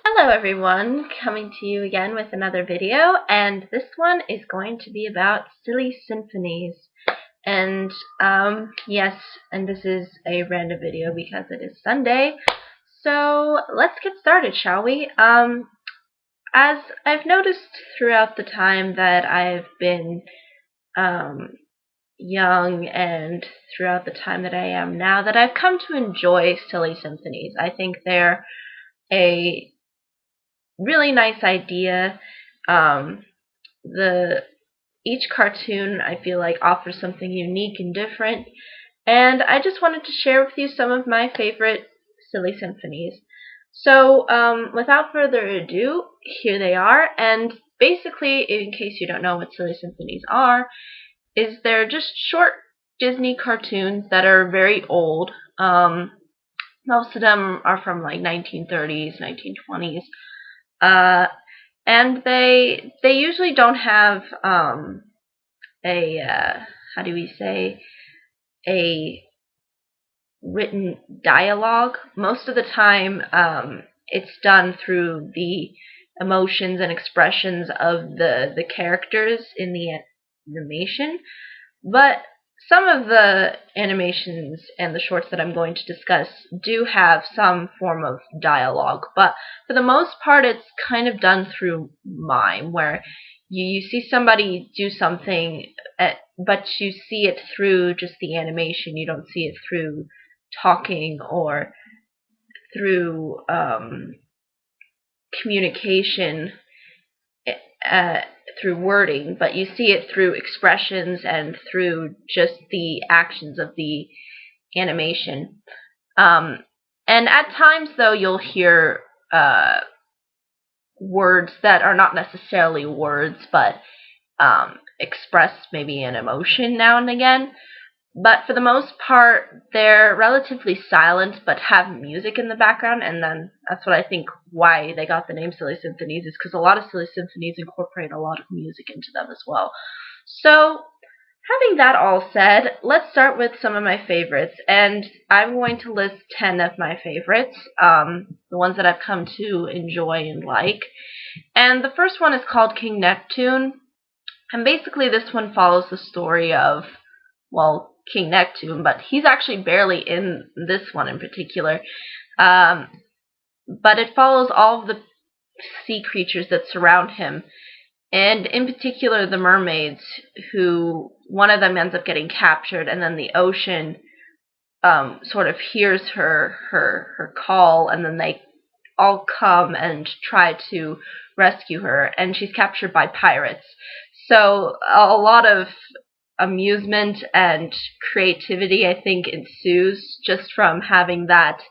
Hello everyone, coming to you again with another video, and this one is going to be about silly symphonies. And yes, and this is a random video because it is Sunday. So let's get started, shall we? As I've noticed throughout the time that I've been young and throughout the time that I am now, that I've come to enjoy silly symphonies. I think they're a really nice idea. The Each cartoon, I feel like, offers something unique and different, and I just wanted to share with you some of my favorite silly symphonies. So without further ado, here they are. And basically, in case you don't know what silly symphonies are, is they're just short Disney cartoons that are very old. Most of them are from like 1930s, 1920s. And they usually don't have how do we say, a written dialogue. Most of the time, it's done through the emotions and expressions of the characters in the animation. But some of the animations and the shorts that I'm going to discuss do have some form of dialogue, but for the most part it's kind of done through mime, where you see somebody do something, but you see it through just the animation. You don't see it through talking or through communication, through wording, but you see it through expressions and through just the actions of the animation. And at times, though, you'll hear words that are not necessarily words, but express maybe an emotion now and again. But for the most part, they're relatively silent, but have music in the background, and then that's what I think why they got the name Silly Symphonies, is because a lot of Silly Symphonies incorporate a lot of music into them as well. So, having that all said, let's start with some of my favorites, and I'm going to list 10 of my favorites, the ones that I've come to enjoy and like. And the first one is called King Neptune, and basically this one follows the story of, well, King Neptune, but he's actually barely in this one in particular. But it follows all of the sea creatures that surround him, and in particular the mermaids, who one of them ends up getting captured, and then the ocean sort of hears her call, and then they all come and try to rescue her, and she's captured by pirates. So a lot of amusement and creativity, I think, ensues just from having that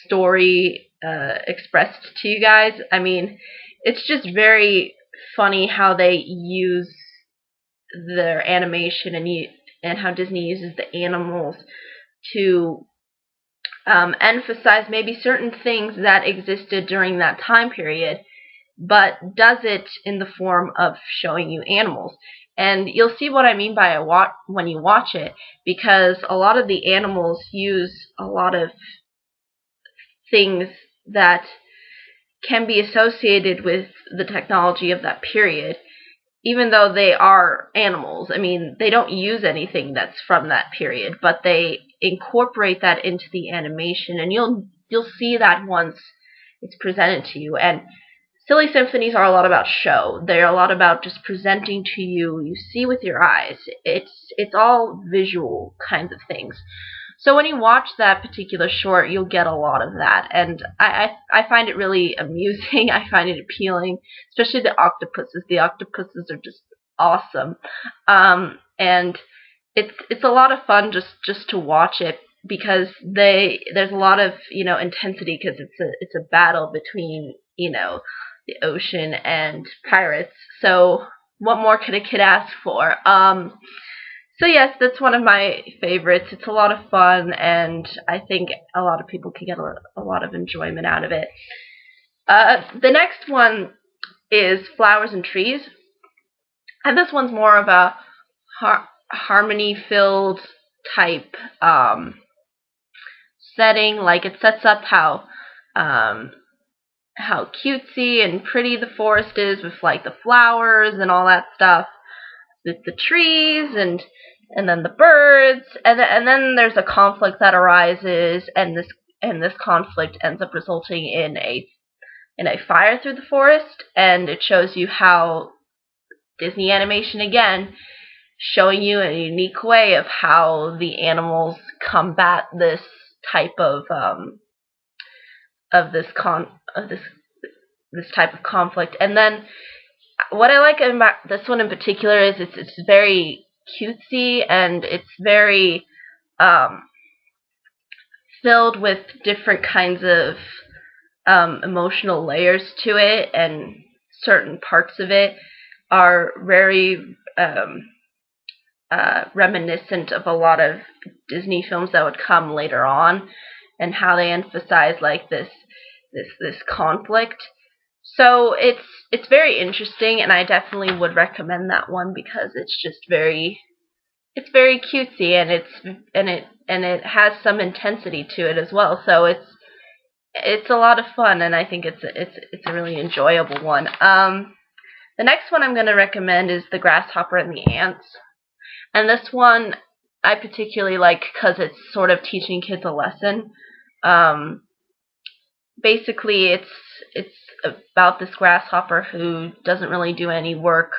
story expressed to you guys. I mean, it's just very funny how they use their animation and how Disney uses the animals to emphasize maybe certain things that existed during that time period, but does it in the form of showing you animals. And you'll see what I mean by when you watch it, because a lot of the animals use a lot of things that can be associated with the technology of that period, even though they are animals. I mean, they don't use anything that's from that period, but they incorporate that into the animation, and you'll see that once it's presented to you. And Silly Symphonies are a lot about show. They're a lot about just presenting to you. You see with your eyes. It's all visual kinds of things. So when you watch that particular short, you'll get a lot of that, and I find it really amusing. I find it appealing, especially the octopuses. The octopuses are just awesome, and it's a lot of fun just to watch it, because there's a lot of intensity, because it's a battle between the ocean and pirates. So what more could a kid ask for? So yes, that's one of my favorites. It's a lot of fun, and I think a lot of people can get a lot of enjoyment out of it. The next one is Flowers and Trees, and this one's more of a harmony-filled type setting. Like, it sets up how how cutesy and pretty the forest is with like the flowers and all that stuff, with the trees and then the birds, and then there's a conflict that arises, and this conflict ends up resulting in a fire through the forest, and it shows you how Disney animation again showing you a unique way of how the animals combat this type of this type of conflict. And then what I like about this one in particular is it's very cutesy, and it's very filled with different kinds of emotional layers to it, and certain parts of it are very reminiscent of a lot of Disney films that would come later on, and how they emphasize like this conflict. So it's very interesting, and I definitely would recommend that one because it's just very cutesy, and it has some intensity to it as well. So it's a lot of fun, and I think it's a really enjoyable one. The next one I'm going to recommend is The Grasshopper and the Ants. And this one I particularly like because it's sort of teaching kids a lesson. Basically, it's about this grasshopper who doesn't really do any work.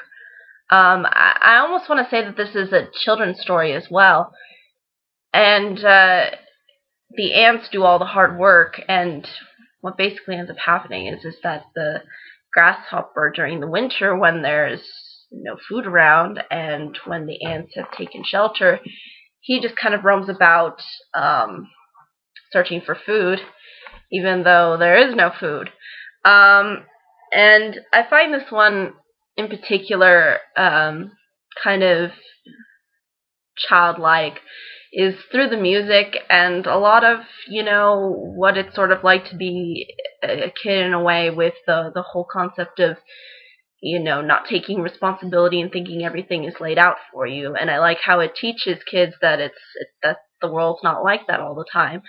I almost want to say that this is a children's story as well. And the ants do all the hard work, and what basically ends up happening is that the grasshopper, during the winter when there's no food around and when the ants have taken shelter, he just kind of roams about searching for food, even though there is no food. And I find this one in particular kind of childlike is through the music and a lot of, what it's sort of like to be a kid in a way, with the whole concept of, not taking responsibility and thinking everything is laid out for you. And I like how it teaches kids that that the world's not like that all the time.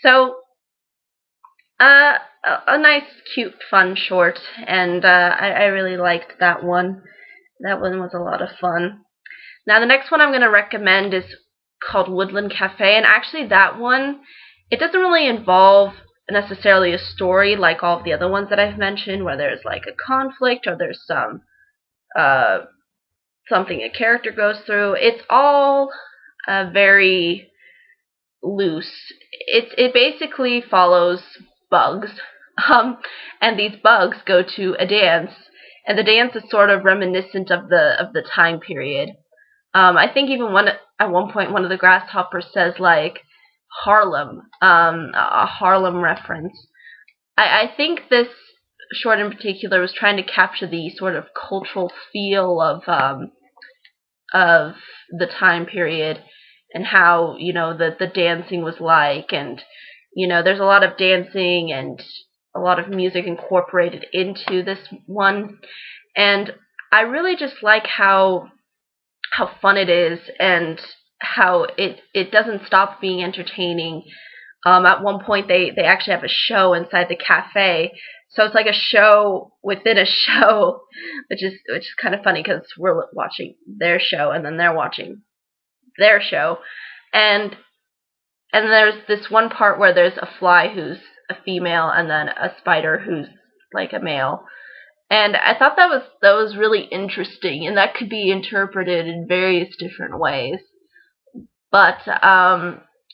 So a nice, cute, fun short, and I really liked that one. That one was a lot of fun. Now the next one I'm going to recommend is called Woodland Cafe, and actually that one, it doesn't really involve necessarily a story like all of the other ones that I've mentioned, where there's like a conflict or there's some something a character goes through. It's all very loose. It basically follows bugs, and these bugs go to a dance, and the dance is sort of reminiscent of the time period. I think even at one point one of the grasshoppers says like Harlem, a Harlem reference. I think this short in particular was trying to capture the sort of cultural feel of the time period, and how the dancing was like, and there's a lot of dancing and a lot of music incorporated into this one, and I really just like how fun it is, and how it doesn't stop being entertaining. At one point they actually have a show inside the cafe, so it's like a show within a show, which is kind of funny because we're watching their show and then they're watching their show, and there's this one part where there's a fly who's a female and then a spider who's like a male. And I thought that was really interesting, and that could be interpreted in various different ways. But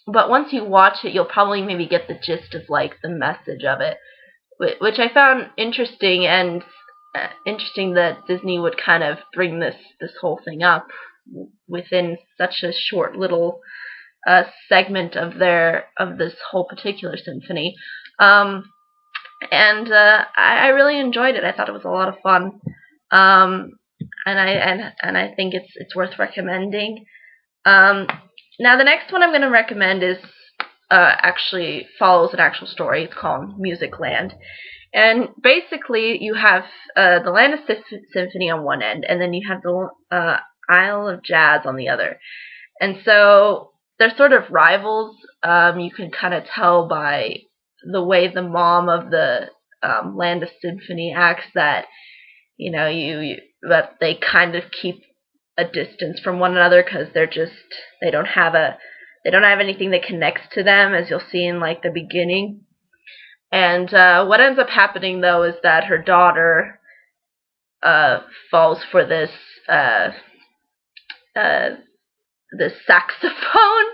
once you watch it, you'll probably maybe get the gist of like the message of it, which I found interesting, and interesting that Disney would kind of bring this whole thing up within such a short little segment of this whole particular symphony. And I really enjoyed it. I thought it was a lot of fun, and I think it's worth recommending. Now the next one I'm going to recommend is actually follows an actual story. It's called Music Land, and basically you have the Land of Symphony on one end, and then you have the Isle of Jazz on the other, and so they're sort of rivals. You can kind of tell by the way the mom of the Land of Symphony acts, that that they kind of keep a distance from one another because they don't have anything that connects to them, as you'll see in like the beginning. And what ends up happening though is that her daughter falls for this saxophone,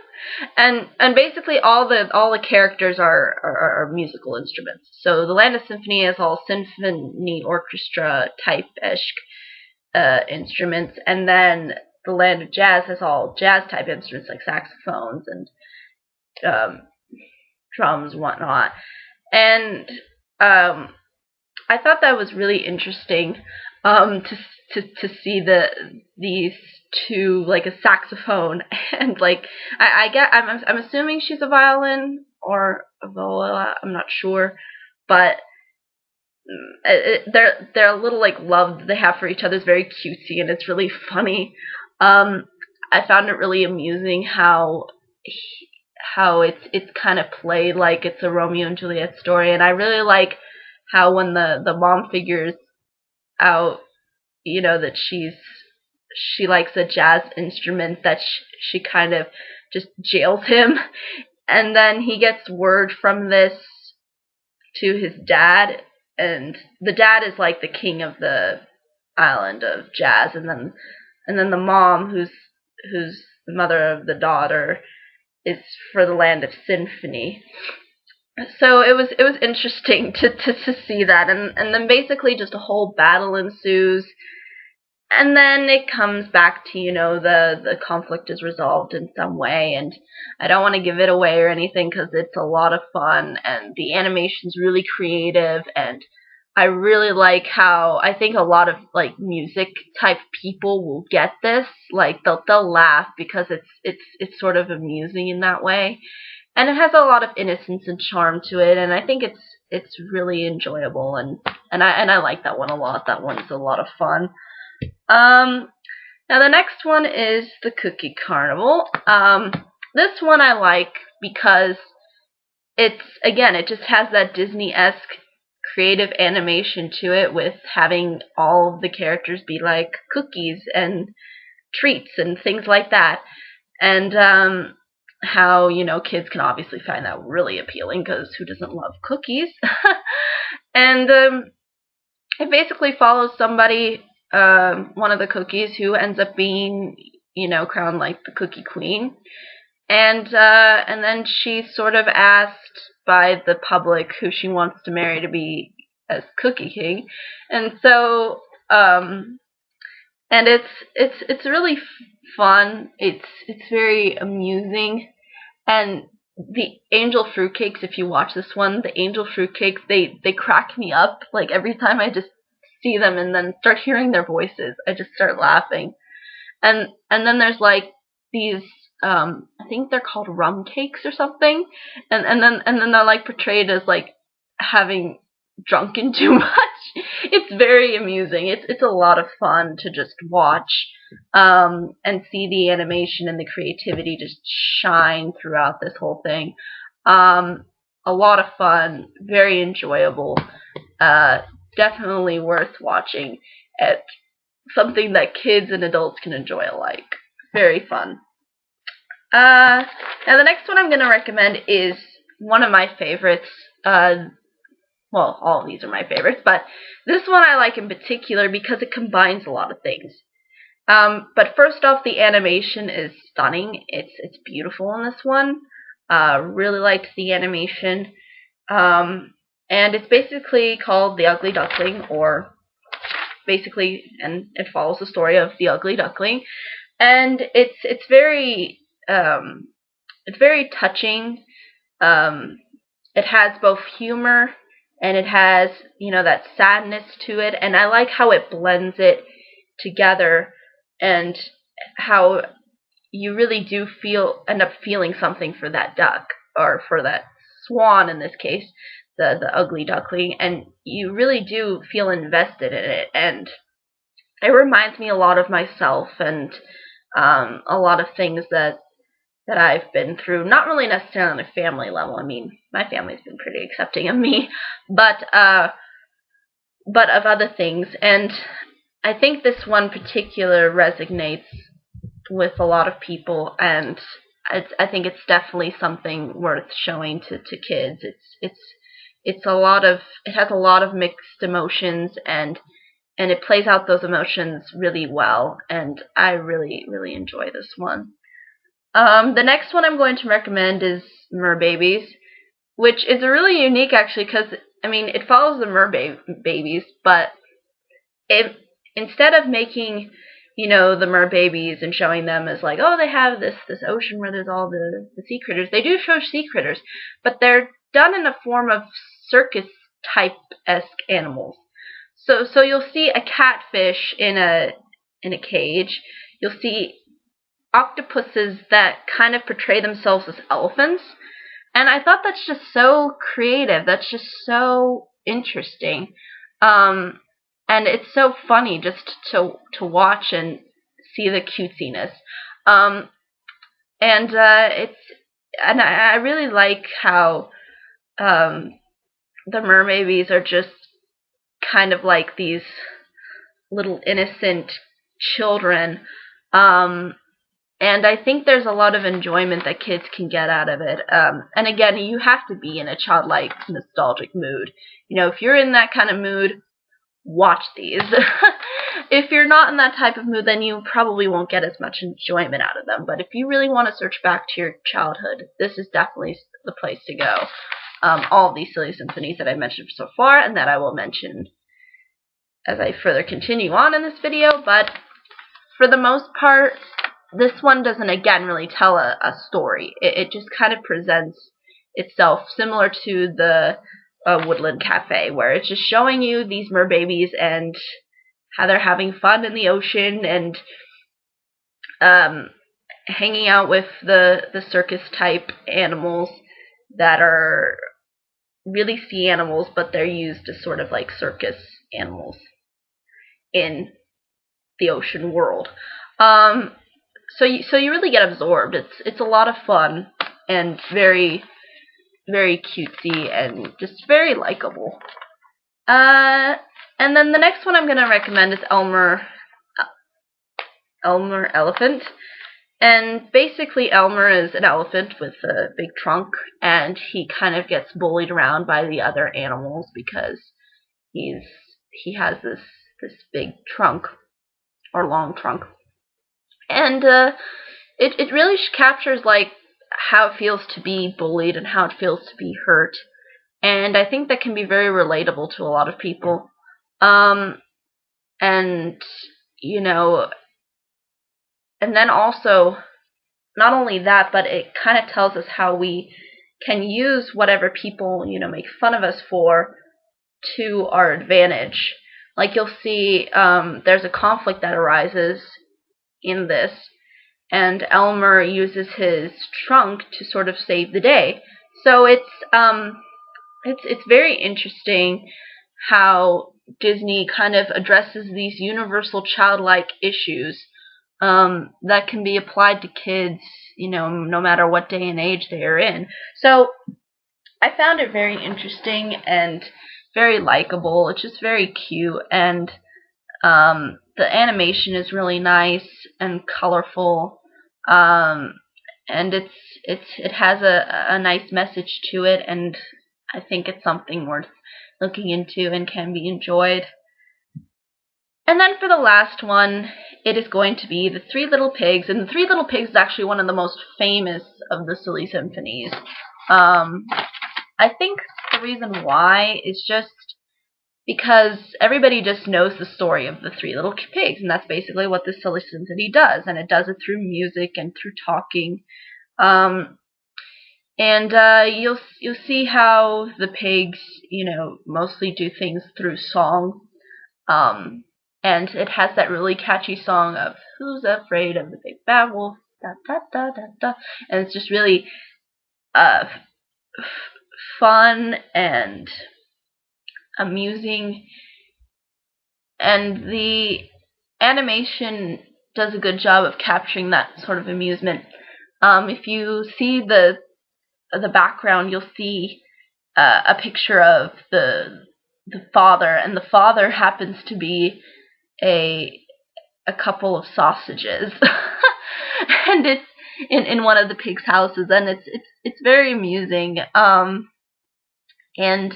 and basically all the characters are musical instruments. So the Land of Symphony is all symphony orchestra type-ish instruments, and then the Land of Jazz has all jazz type instruments like saxophones and drums and whatnot. And I thought that was really interesting to see these two, like a saxophone and like I'm assuming she's a violin or a viola, I'm not sure, but they're a little like love that they have for each other is very cutesy and it's really funny. I found it really amusing how it's kind of played like it's a Romeo and Juliet story, and I really like how when the mom figures out, that she likes a jazz instrument, that she kind of just jails him, and then he gets word from this to his dad, and the dad is like the king of the island of jazz, and then the mom, who's the mother of the daughter, is for the Land of Symphony. So it was interesting to see that, and then basically just a whole battle ensues, and then it comes back to the conflict is resolved in some way, and I don't want to give it away or anything because it's a lot of fun, and the animation's really creative, and I really like how I think a lot of like music type people will get this, like they'll laugh because it's sort of amusing in that way. And it has a lot of innocence and charm to it, and I think it's really enjoyable, and I like that one a lot. That one's a lot of fun. Now the next one is the Cookie Carnival. This one I like because it just has that Disney-esque creative animation to it, with having all of the characters be like cookies and treats and things like that, and how kids can obviously find that really appealing because who doesn't love cookies? And it basically follows somebody, one of the cookies, who ends up being crowned like the Cookie Queen, and then she's sort of asked by the public who she wants to marry to be as Cookie King, and so and it's really fun. It's very amusing, and the angel fruitcakes. If you watch this one, the angel fruitcakes they crack me up. Like every time I just see them and then start hearing their voices, I just start laughing. And then there's like these. I think they're called rum cakes or something, and then they're like portrayed as like having drunken too much. It's very amusing. It's a lot of fun to just watch, and see the animation and the creativity just shine throughout this whole thing. A lot of fun, very enjoyable, definitely worth watching. At something that kids and adults can enjoy alike. Very fun. Now the next one I'm going to recommend is one of my favorites. Well, all of these are my favorites, but this one I like in particular because it combines a lot of things. But first off, the animation is stunning. It's beautiful in this one. Really liked the animation. And it's basically called The Ugly Duckling, or basically, and it follows the story of the Ugly Duckling. And it's very touching. It has both humor and it has, that sadness to it, and I like how it blends it together, and how you really do end up feeling something for that duck, or for that swan in this case, the Ugly Duckling, and you really do feel invested in it, and it reminds me a lot of myself, and a lot of things that that I've been through. Not really necessarily on a family level. I mean, my family's been pretty accepting of me, but of other things. And I think this one particular resonates with a lot of people, and I think it's definitely something worth showing to kids. It has a lot of mixed emotions, and it plays out those emotions really well, and I really, really enjoy this one. The next one I'm going to recommend is Merbabies, which is a really unique, actually, because, I mean, it follows the Merbabies, but instead of making, you know, the Merbabies and showing them as like, oh, they have this ocean where there's all the sea critters. They do show sea critters, but they're done in a form of circus-type-esque animals. So you'll see a catfish in a cage. You'll see octopuses that kind of portray themselves as elephants. And I thought that's just so creative. That's just so interesting. And it's so funny just to watch and see the cutesiness. And I really like how the Merbabies are just kind of like these little innocent children. And I think there's a lot of enjoyment that kids can get out of it. And again, you have to be in a childlike, nostalgic mood. You know, if you're in that kind of mood, watch these. If you're not in that type of mood, then you probably won't get as much enjoyment out of them. But if you really want to search back to your childhood, this is definitely the place to go. All of these silly symphonies that I mentioned so far, and that I will mention as I further continue on in this video. But for the most part, this one doesn't, again, really tell a story. It just kind of presents itself similar to the Woodland Cafe, where it's just showing you these Merbabies and how they're having fun in the ocean and hanging out with the circus-type animals that are really sea animals, but they're used as sort of like circus animals in the ocean world. So you really get absorbed. It's a lot of fun and very, very cutesy and just very likable. And then the next one I'm going to recommend is Elmer Elephant. And basically Elmer is an elephant with a big trunk, and he kind of gets bullied around by the other animals because he has this big trunk, or long trunk. And it really captures like how it feels to be bullied and how it feels to be hurt. And I think that can be very relatable to a lot of people. And, you know, and then also, not only that, but it kind of tells us how we can use whatever people, you know, make fun of us for to our advantage. Like you'll see there's a conflict that arises in this, and Elmer uses his trunk to sort of save the day. So it's very interesting how Disney kind of addresses these universal childlike issues that can be applied to kids, you know, no matter what day and age they are in. So I found it very interesting and very likable. It's just very cute, and the animation is really nice and colorful, and it has a nice message to it, and I think it's something worth looking into and can be enjoyed. And then for the last one, it is going to be The Three Little Pigs, and The Three Little Pigs is actually one of the most famous of the Silly Symphonies. I think the reason why is just because everybody just knows the story of the Three Little Pigs, and that's basically what the Silly Symphony does, and it does it through music and through talking. You'll see how the pigs, you know, mostly do things through song. And it has that really catchy song of "Who's Afraid of the Big Bad Wolf?" Da da da da da, and it's just really fun and amusing, and the animation does a good job of capturing that sort of amusement. If you see the background, you'll see a picture of the father, and the father happens to be a couple of sausages, and it's in one of the pigs' houses, and it's very amusing. And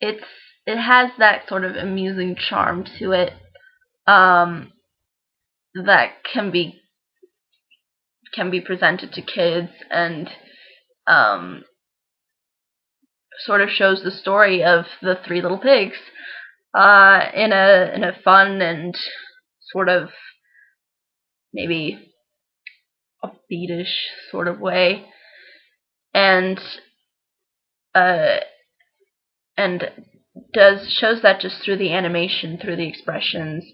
it has that sort of amusing charm to it, that can be presented to kids, and sort of shows the story of the three little pigs in a fun and sort of maybe upbeatish sort of way, and shows that just through the animation, through the expressions,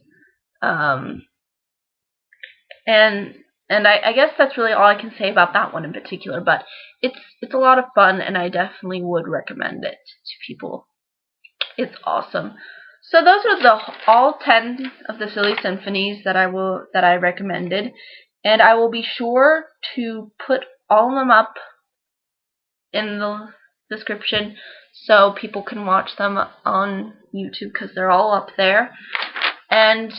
and I guess that's really all I can say about that one in particular. But it's a lot of fun, and I definitely would recommend it to people. It's awesome. So those are all 10 of the Silly Symphonies that I recommended, and I will be sure to put all of them up in the description so people can watch them on YouTube, because they're all up there. And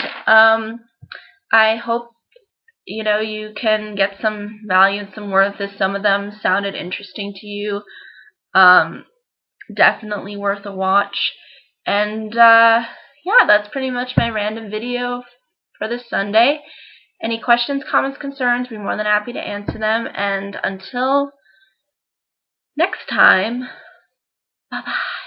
I hope you can get some value and some worth, as some of them sounded interesting to you. Definitely worth a watch. And yeah, that's pretty much my random video for this Sunday. Any questions, comments, concerns, I'd be more than happy to answer them. And until next time, bye-bye.